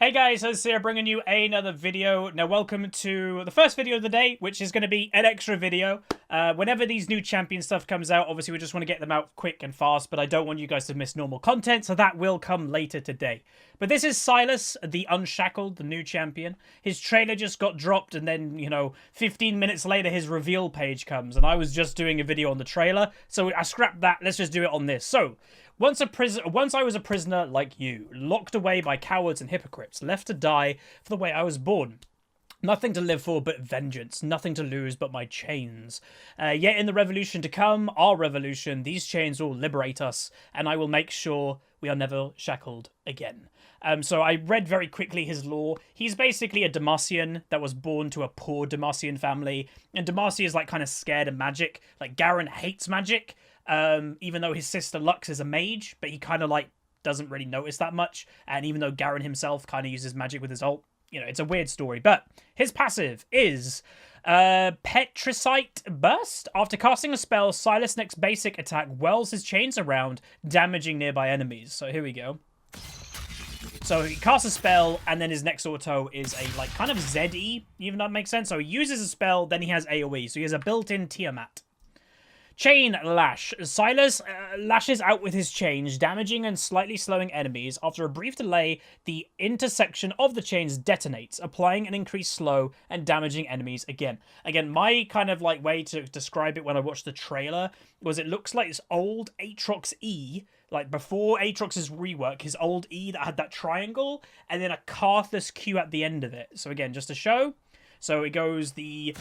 Hey guys, it's here bringing you another video. Now welcome to the first video of the day, which is going to be an extra video. Whenever these new champion stuff comes out, obviously we just want to get them out quick and fast, but I don't want you guys to miss normal content, so that will come later today. But this is Sylas, the Unshackled, the new champion. His trailer just got dropped, and then, 15 minutes later his reveal page comes, and I was just doing a video on the trailer, so I scrapped that. Let's just do it on this. So, once I was a prisoner like you, locked away by cowards and hypocrites, left to die for the way I was born. Nothing to live for but vengeance, nothing to lose but my chains. Yet in the revolution to come, our revolution, these chains will liberate us, and I will make sure we are never shackled again. So I read very quickly his lore. He's basically a Demacian that was born to a poor Demacian family, and Demacia is like kind of scared of magic. Like Garen hates magic. Even though his sister Lux is a mage, but he kind of like doesn't really notice that much. And even though Garen himself kind of uses magic with his ult, it's a weird story. But his passive is Petricite Burst. After casting a spell, Sylas' next basic attack whirls his chains around, damaging nearby enemies. So here we go. So he casts a spell, and then his next auto is a like kind of ZE, even that makes sense. So he uses a spell, then he has AoE. So he has a built-in Tiamat. Chain Lash. Sylas lashes out with his chains, damaging and slightly slowing enemies. After a brief delay, the intersection of the chains detonates, applying an increased slow and damaging enemies again. Again, my kind of like way to describe it when I watched the trailer was it looks like this old Aatrox E, like before Aatrox's rework, his old E that had that triangle, and then a Karthus Q at the end of it. So again, just to show. So it goes the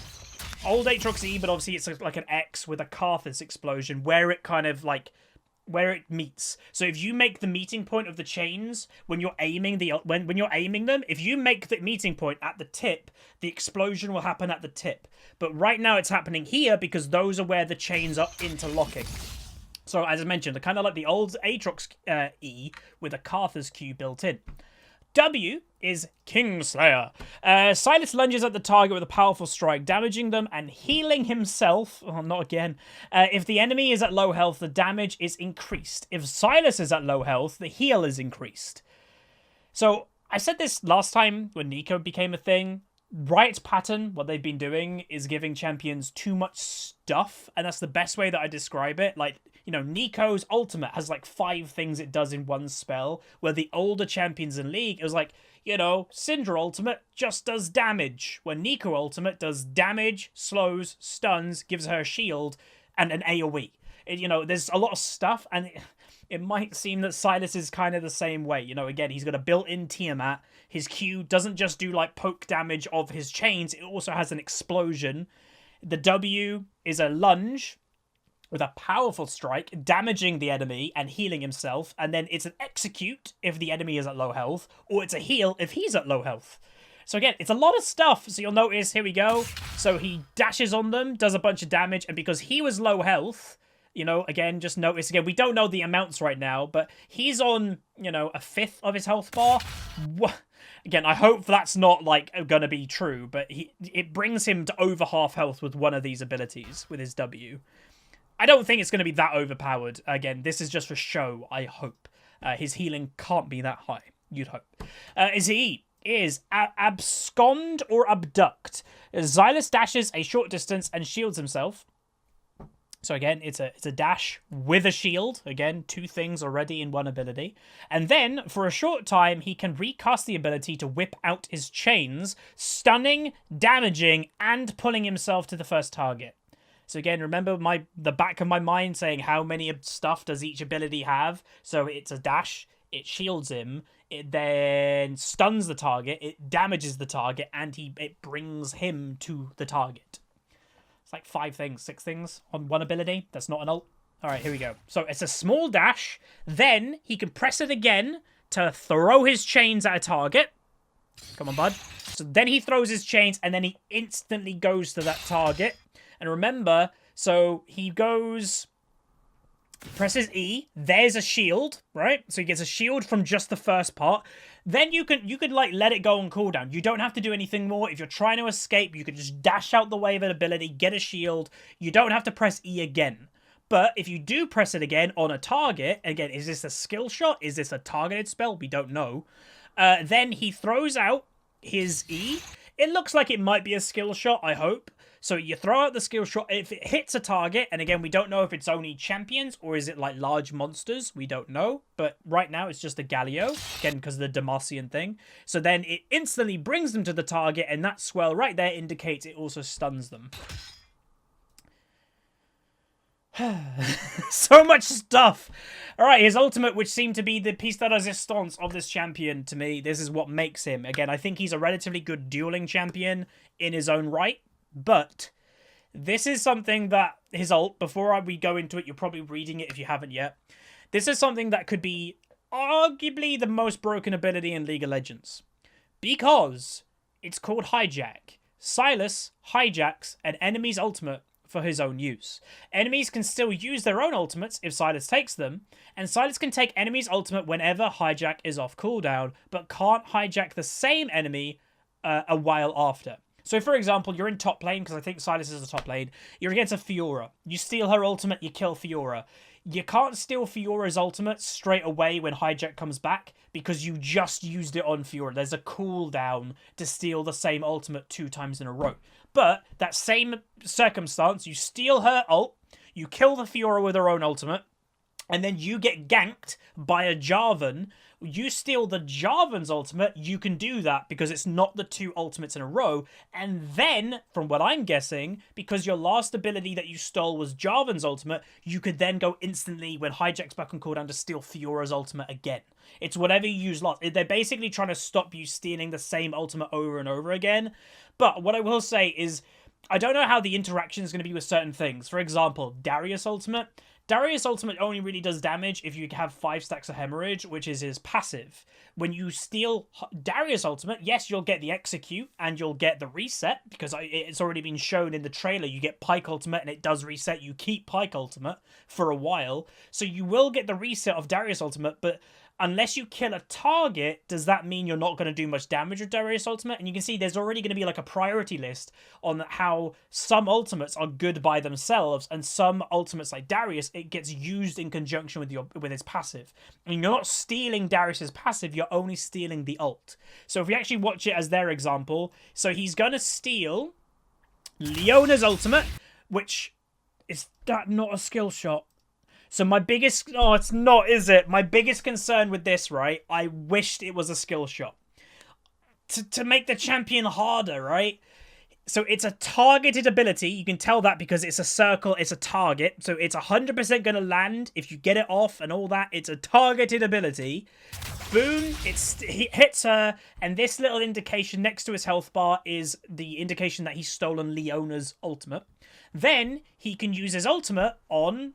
old Aatrox E, but obviously it's like an X with a Karthus explosion where it kind of like where it meets. So if you make the meeting point of the chains when you're aiming when you're aiming them, if you make the meeting point at the tip, the explosion will happen at the tip. But right now it's happening here because those are where the chains are interlocking. So as I mentioned, kind of like the old Aatrox E with a Karthus Q built in. W is Kingslayer. Sylas lunges at the target with a powerful strike, damaging them and healing himself. Oh, not again. If the enemy is at low health, the damage is increased. If Sylas is at low health, the heal is increased. So, I said this last time when Nico became a thing. Riot's pattern, what they've been doing, is giving champions too much stuff, and that's the best way that I describe it. Like, Nico's ultimate has like 5 things it does in one spell, where the older champions in League, it was like, Syndra ultimate just does damage, where Nico ultimate does damage, slows, stuns, gives her a shield, and an AoE. There's a lot of stuff, and it might seem that Sylas is kind of the same way. Again, he's got a built-in Tiamat. His Q doesn't just do like poke damage of his chains, it also has an explosion. The W is a lunge with a powerful strike, damaging the enemy and healing himself, and then it's an execute if the enemy is at low health, or it's a heal if he's at low health. So again, it's a lot of stuff. So you'll notice, here we go. So he dashes on them, does a bunch of damage, and because he was low health, again, just notice, again, we don't know the amounts right now, but he's on, a fifth of his health bar. Again, I hope that's not, like, gonna be true, but it brings him to over half health with one of these abilities, with his W. I don't think it's going to be that overpowered. Again, this is just for show, I hope. His healing can't be that high, you'd hope. His E is Abscond or Abduct. Sylas dashes a short distance and shields himself. So again, it's a dash with a shield. Again, 2 things already in one ability. And then, for a short time, he can recast the ability to whip out his chains, stunning, damaging, and pulling himself to the first target. So again, remember the back of my mind saying how many stuff does each ability have? So it's a dash, it shields him, it then stuns the target, it damages the target, and it brings him to the target. It's like 5 things, 6 things on one ability. That's not an ult. Alright, here we go. So it's a small dash, then he can press it again to throw his chains at a target. Come on, bud. So then he throws his chains, and then he instantly goes to that target. And remember, so he goes, presses E, there's a shield, right? So he gets a shield from just the first part. Then you could like let it go on cooldown. You don't have to do anything more. If you're trying to escape, you can just dash out the way of an ability, get a shield. You don't have to press E again. But if you do press it again on a target, again, is this a skill shot? Is this a targeted spell? We don't know. Then he throws out his E. It looks like it might be a skill shot, I hope. So you throw out the skill shot. If it hits a target, and again, we don't know if it's only champions or is it like large monsters. We don't know. But right now, it's just a Galio. Again, because of the Demacian thing. So then it instantly brings them to the target, and that swell right there indicates it also stuns them. So much stuff. All right, his ultimate, which seemed to be the piece de resistance of this champion to me. This is what makes him. Again, I think he's a relatively good dueling champion in his own right. But this is something that his ult, before we go into it, you're probably reading it if you haven't yet. This is something that could be arguably the most broken ability in League of Legends. Because it's called Hijack. Sylas hijacks an enemy's ultimate for his own use. Enemies can still use their own ultimates if Sylas takes them, and Sylas can take enemy's ultimate whenever Hijack is off cooldown, but can't hijack the same enemy a while after. So, for example, you're in top lane, because I think Sylas is the top lane. You're against a Fiora. You steal her ultimate, you kill Fiora. You can't steal Fiora's ultimate straight away when Hijack comes back, because you just used it on Fiora. There's a cooldown to steal the same ultimate 2 times in a row. But that same circumstance, you steal her ult, you kill the Fiora with her own ultimate, and then you get ganked by a Jarvan. You steal the Jarvan's ultimate, you can do that because it's not the 2 ultimates in a row. And then, from what I'm guessing, because your last ability that you stole was Jarvan's ultimate, you could then go instantly, when Hijack's back on cooldown, to steal Fiora's ultimate again. It's whatever you use last. They're basically trying to stop you stealing the same ultimate over and over again. But what I will say is, I don't know how the interaction is going to be with certain things. For example, Darius ultimate. Darius ultimate only really does damage if you have 5 stacks of hemorrhage, which is his passive. When you steal Darius ultimate, yes, you'll get the execute and you'll get the reset, because it's already been shown in the trailer. You get Pike ultimate and it does reset. You keep Pike ultimate for a while. So you will get the reset of Darius ultimate, but unless you kill a target, does that mean you're not going to do much damage with Darius ultimate? And you can see there's already going to be like a priority list on how some ultimates are good by themselves, and some ultimates like Darius, it gets used in conjunction with his passive. And you're not stealing Darius's passive, you're only stealing the ult. So if we actually watch it as their example, so he's going to steal Leona's ultimate, which is that not a skill shot? So my biggest... Oh, it's not, is it? My biggest concern with this, right? I wished it was a skill shot. To make the champion harder, right? So it's a targeted ability. You can tell that because it's a circle, it's a target. So it's 100% going to land if you get it off and all that. It's a targeted ability. Boom, he hits her. And this little indication next to his health bar is the indication that he's stolen Leona's ultimate. Then he can use his ultimate on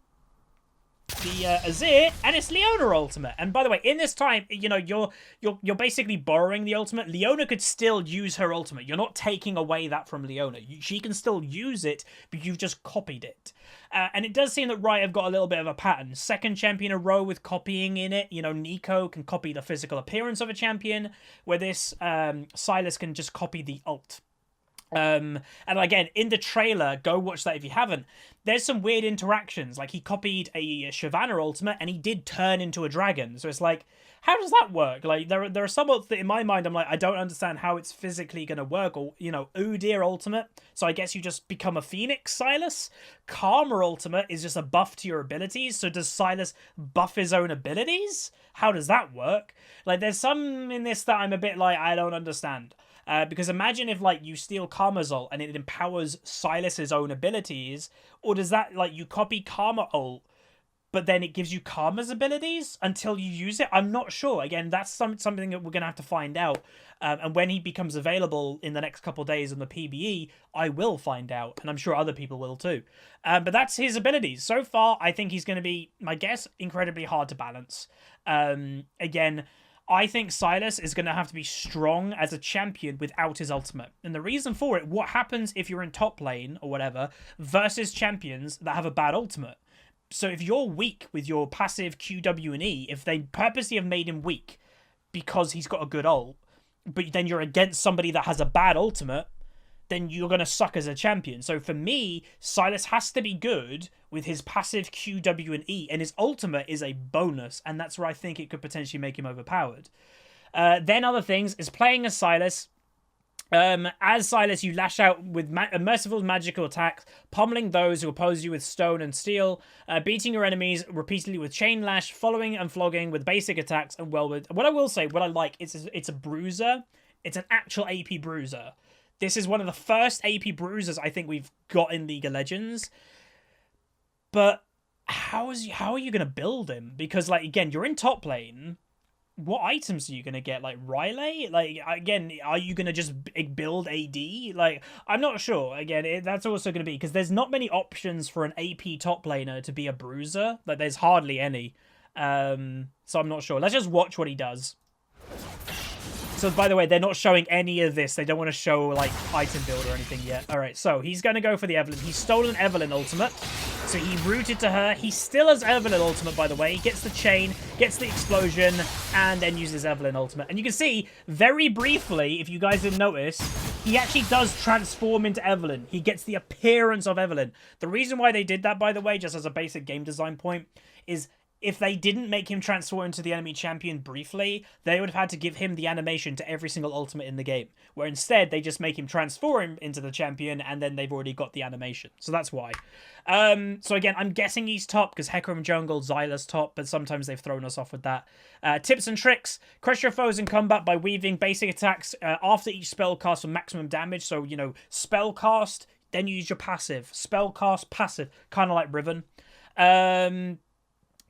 the Azir, and it's Leona ultimate. And by the way, in this time, you know, you're basically borrowing the ultimate. Leona could still use her ultimate. You're not taking away that from Leona. She can still use it, but you've just copied it. And it does seem that Riot have got a little bit of a pattern. Second champion in a row with copying in it. You know, Nico can copy the physical appearance of a champion, where this Sylas can just copy the ult. And again, in the trailer, go watch that if you haven't, there's some weird interactions. Like, he copied a Shyvana ultimate and he did turn into a dragon. So it's like, how does that work? Like, there are some that in my mind, I'm like, I don't understand how it's physically going to work. Or, you know, Udyr ultimate, so I guess you just become a Phoenix, Sylas. Karma ultimate is just a buff to your abilities. So does Sylas buff his own abilities? How does that work? Like, there's some in this that I'm a bit like, I don't understand. Because imagine if, like, you steal Karma's ult and it empowers Sylas's own abilities, or does that, like, you copy Karma ult, but then it gives you Karma's abilities until you use it? I'm not sure. Again, that's something that we're going to have to find out. And when he becomes available in the next couple of days on the PBE, I will find out, and I'm sure other people will too. But that's his abilities. So far, I think he's going to be, my guess, incredibly hard to balance. Again, I think Sylas is going to have to be strong as a champion without his ultimate. And the reason for it, what happens if you're in top lane or whatever versus champions that have a bad ultimate? So if you're weak with your passive Q, W, and E, if they purposely have made him weak because he's got a good ult, but then you're against somebody that has a bad ultimate, then you're going to suck as a champion. So for me, Sylas has to be good with his passive Q, W, and E, and his ultimate is a bonus, and that's where I think it could potentially make him overpowered. Then other things is playing as Sylas. As Sylas, you lash out with merciful magical attacks, pummeling those who oppose you with stone and steel, beating your enemies repeatedly with chain lash, following and flogging with basic attacks, and well with... What I will say, what I like, it's a bruiser. It's an actual AP bruiser. This is one of the first AP bruisers I think we've got in League of Legends. But how are you going to build him? Because, like, again, you're in top lane. What items are you going to get? Like, Riley? Like, again, are you going to just build AD? Like, I'm not sure. Again, that's also going to be... Because there's not many options for an AP top laner to be a bruiser. Like, there's hardly any. So I'm not sure. Let's just watch what he does. So, by the way, they're not showing any of this. They don't want to show, like, item build or anything yet. All right, so he's going to go for the Evelynn. He's stolen Evelynn ultimate. So he rooted to her. He still has Evelynn ultimate, by the way. He gets the chain, gets the explosion, and then uses Evelynn ultimate. And you can see, very briefly, if you guys didn't notice, he actually does transform into Evelynn. He gets the appearance of Evelynn. The reason why they did that, by the way, just as a basic game design point, is... if they didn't make him transform into the enemy champion briefly, they would have had to give him the animation to every single ultimate in the game. Where instead, they just make him transform into the champion, and then they've already got the animation. So that's why. So again, I'm guessing he's top, because Hecarim jungle, Sylas top, but sometimes they've thrown us off with that. Tips and tricks. Crush your foes in combat by weaving basic attacks after each spell cast for maximum damage. So, you know, spell cast, then you use your passive. Spell cast, passive. Kind of like Riven.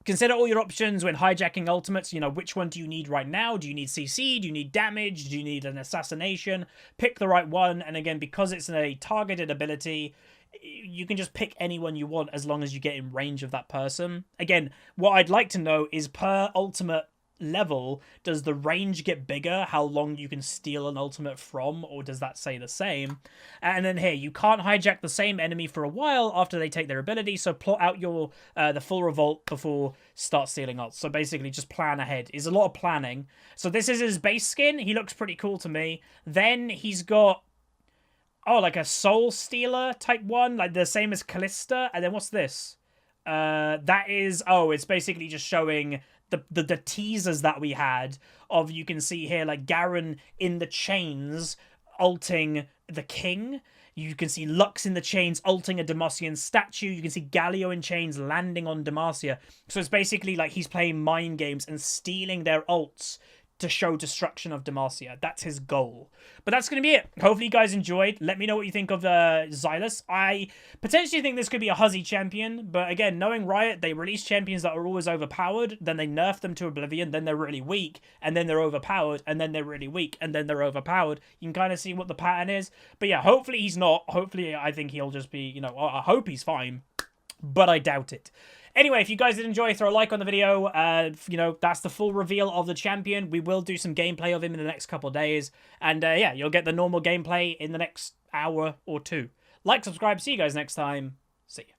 Consider all your options when hijacking ultimates. You know, which one do you need right now? Do you need CC? Do you need damage? Do you need an assassination? Pick the right one. And again, because it's a targeted ability, you can just pick anyone you want as long as you get in range of that person. Again, what I'd like to know is per ultimate level, does the range get bigger, how long you can steal an ultimate from, or does that say the same? And then here, you can't hijack the same enemy for a while after they take their ability, so plot out your the full revolt before start stealing ults. So basically just plan ahead. It's a lot of planning. So this is his base skin. He looks pretty cool to me. Then he's got like a soul stealer type one, like the same as Callista. And then what's this? That is, it's basically just showing the teasers that we had of, you can see here, like Garen in the chains ulting the king. You can see Lux in the chains ulting a Demacian statue. You can see Galio in chains landing on Demacia. So it's basically like he's playing mind games and stealing their ults to show destruction of Demacia. That's his goal. But that's going to be it. Hopefully you guys enjoyed. Let me know what you think of Sylas. I potentially think this could be a Huzzy champion, but again, knowing Riot, they release champions that are always overpowered, then they nerf them to oblivion, then they're really weak, and then they're overpowered, and then they're really weak, and then they're overpowered. You can kind of see what the pattern is. But yeah, hopefully he's not. Hopefully I think he'll just be, you know, I hope he's fine, but I doubt it. Anyway, if you guys did enjoy, throw a like on the video. You know, that's the full reveal of the champion. We will do some gameplay of him in the next couple of days. And yeah, you'll get the normal gameplay in the next hour or two. Like, subscribe. See you guys next time. See ya.